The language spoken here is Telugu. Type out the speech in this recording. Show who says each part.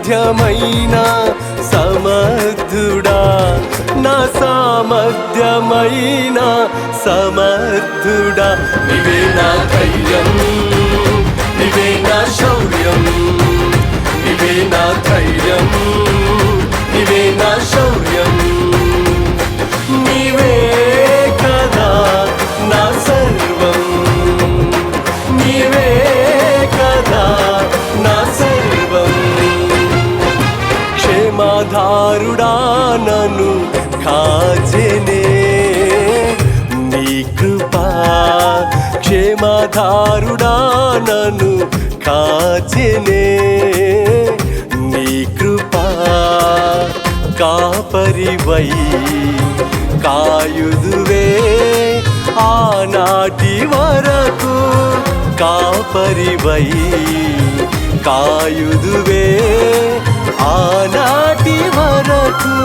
Speaker 1: సామర్థ్యమైన సమర్థుడా, నా సామర్థ్యమైన సమర్థుడా. నీవే నా ధైర్యం, నీవే నా శౌర్యం, నీవే నా ధైర్యం, నీవే నా శౌర్యం. నీవే కదా నా సర్వం, నీవే కదా నా సర్వం. క్షేమాధారుడా నన్ను కాచెనే నీ కృపా, క్షేమాధారుడా నన్ను కాచెనే నీ కృపా. కాపరివై కాయుదువే ఆనాటి వరకు, కాపరివై కాయుదువే ఆనాటి వరకు.